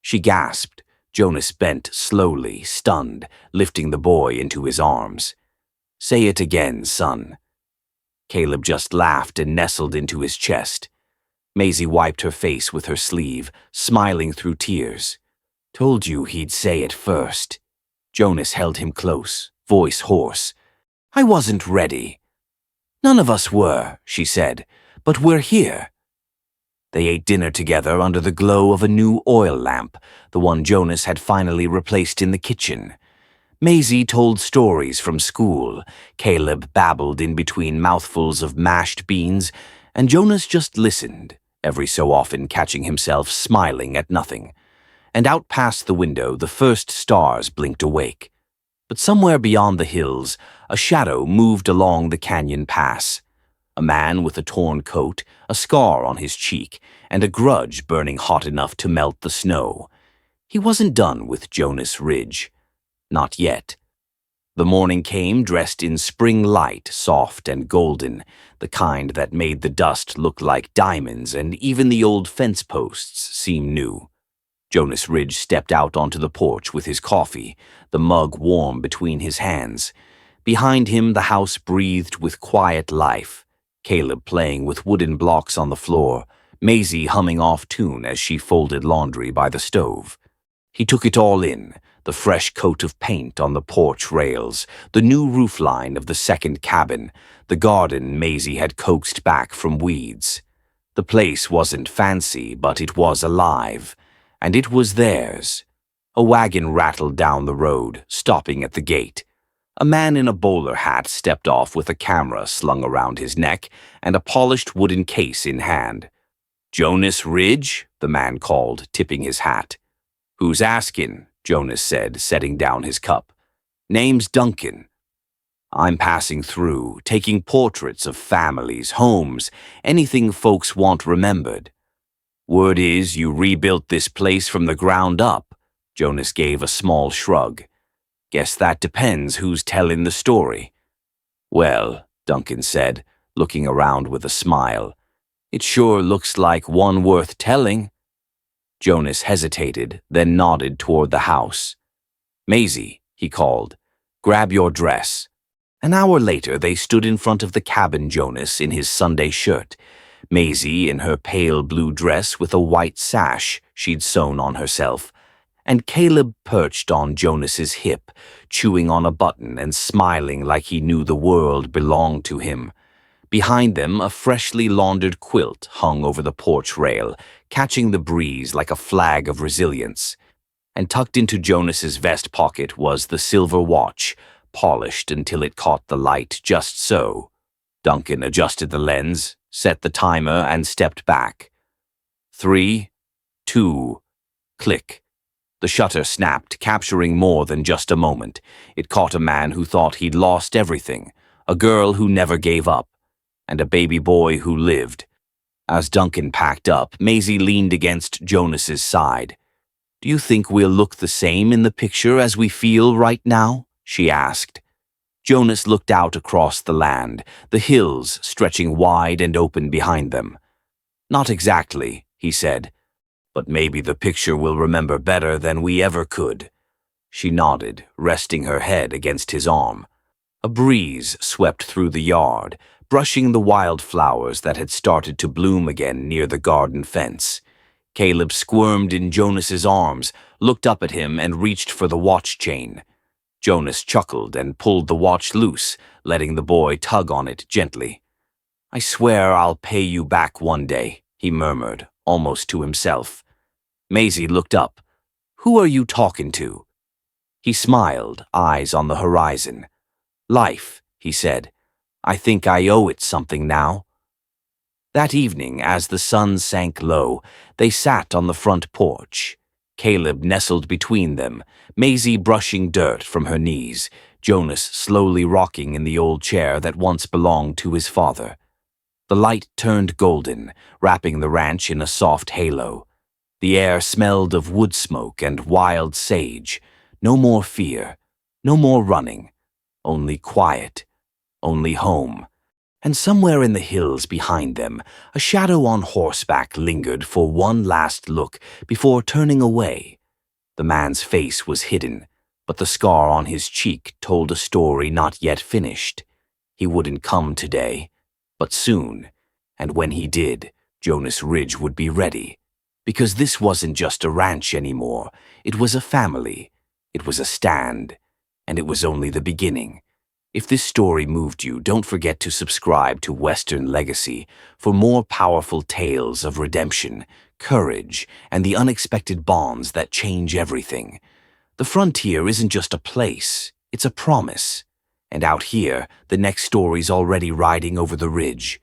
She gasped. Jonas bent slowly, stunned, lifting the boy into his arms. "Say it again, son." Caleb just laughed and nestled into his chest. Maisie wiped her face with her sleeve, smiling through tears. "Told you he'd say it first." Jonas held him close, voice hoarse. "I wasn't ready." "None of us were," she said, "but we're here." They ate dinner together under the glow of a new oil lamp, the one Jonas had finally replaced in the kitchen. Maisie told stories from school, Caleb babbled in between mouthfuls of mashed beans, and Jonas just listened, every so often catching himself smiling at nothing. And out past the window, the first stars blinked awake. But somewhere beyond the hills, a shadow moved along the canyon pass. A man with a torn coat, a scar on his cheek, and a grudge burning hot enough to melt the snow. He wasn't done with Jonas Ridge. Not yet. The morning came dressed in spring light, soft and golden, the kind that made the dust look like diamonds and even the old fence posts seem new. Jonas Ridge stepped out onto the porch with his coffee, the mug warm between his hands. Behind him, the house breathed with quiet life, Caleb playing with wooden blocks on the floor, Maisie humming off tune as she folded laundry by the stove. He took it all in, the fresh coat of paint on the porch rails, the new roofline of the second cabin, the garden Maisie had coaxed back from weeds. The place wasn't fancy, but it was alive, and it was theirs. A wagon rattled down the road, stopping at the gate. A man in a bowler hat stepped off with a camera slung around his neck and a polished wooden case in hand. "Jonas Ridge?" the man called, tipping his hat. "Who's askin'?" Jonas said, setting down his cup. "Name's Duncan. I'm passing through, taking portraits of families, homes, anything folks want remembered." "Word is you rebuilt this place from the ground up." Jonas gave a small shrug. "Guess that depends who's tellin' the story." "Well," Duncan said, looking around with a smile, "it sure looks like one worth telling." Jonas hesitated, then nodded toward the house. "Maisie," he called, "grab your dress." An hour later, they stood in front of the cabin, Jonas in his Sunday shirt, Maisie in her pale blue dress with a white sash she'd sewn on herself, and Caleb perched on Jonas's hip, chewing on a button and smiling like he knew the world belonged to him. Behind them, a freshly laundered quilt hung over the porch rail, catching the breeze like a flag of resilience. And tucked into Jonas's vest pocket was the silver watch, polished until it caught the light just so. Duncan adjusted the lens, set the timer, and stepped back. 3, 2, click. The shutter snapped, capturing more than just a moment. It caught a man who thought he'd lost everything, a girl who never gave up, and a baby boy who lived. As Duncan packed up, Maisie leaned against Jonas's side. "Do you think we'll look the same in the picture as we feel right now?" she asked. Jonas looked out across the land, the hills stretching wide and open behind them. "Not exactly," he said, "but maybe the picture will remember better than we ever could." She nodded, resting her head against his arm. A breeze swept through the yard, brushing the wild flowers that had started to bloom again near the garden fence. Caleb squirmed in Jonas's arms, looked up at him, and reached for the watch chain. Jonas chuckled and pulled the watch loose, letting the boy tug on it gently. "I swear I'll pay you back one day," he murmured, almost to himself. Maisie looked up. "Who are you talking to?" He smiled, eyes on the horizon. "Life," he said. "I think I owe it something now." That evening, as the sun sank low, they sat on the front porch. Caleb nestled between them, Maisie brushing dirt from her knees, Jonas slowly rocking in the old chair that once belonged to his father. The light turned golden, wrapping the ranch in a soft halo. The air smelled of wood smoke and wild sage. No more fear, no more running, only quiet, only home. And somewhere in the hills behind them, a shadow on horseback lingered for one last look before turning away. The man's face was hidden, but the scar on his cheek told a story not yet finished. He wouldn't come today, but soon, and when he did, Jonas Ridge would be ready. Because this wasn't just a ranch anymore, it was a family, it was a stand, and it was only the beginning. If this story moved you, don't forget to subscribe to Western Legacy for more powerful tales of redemption, courage, and the unexpected bonds that change everything. The frontier isn't just a place, it's a promise. And out here, the next story's already riding over the ridge.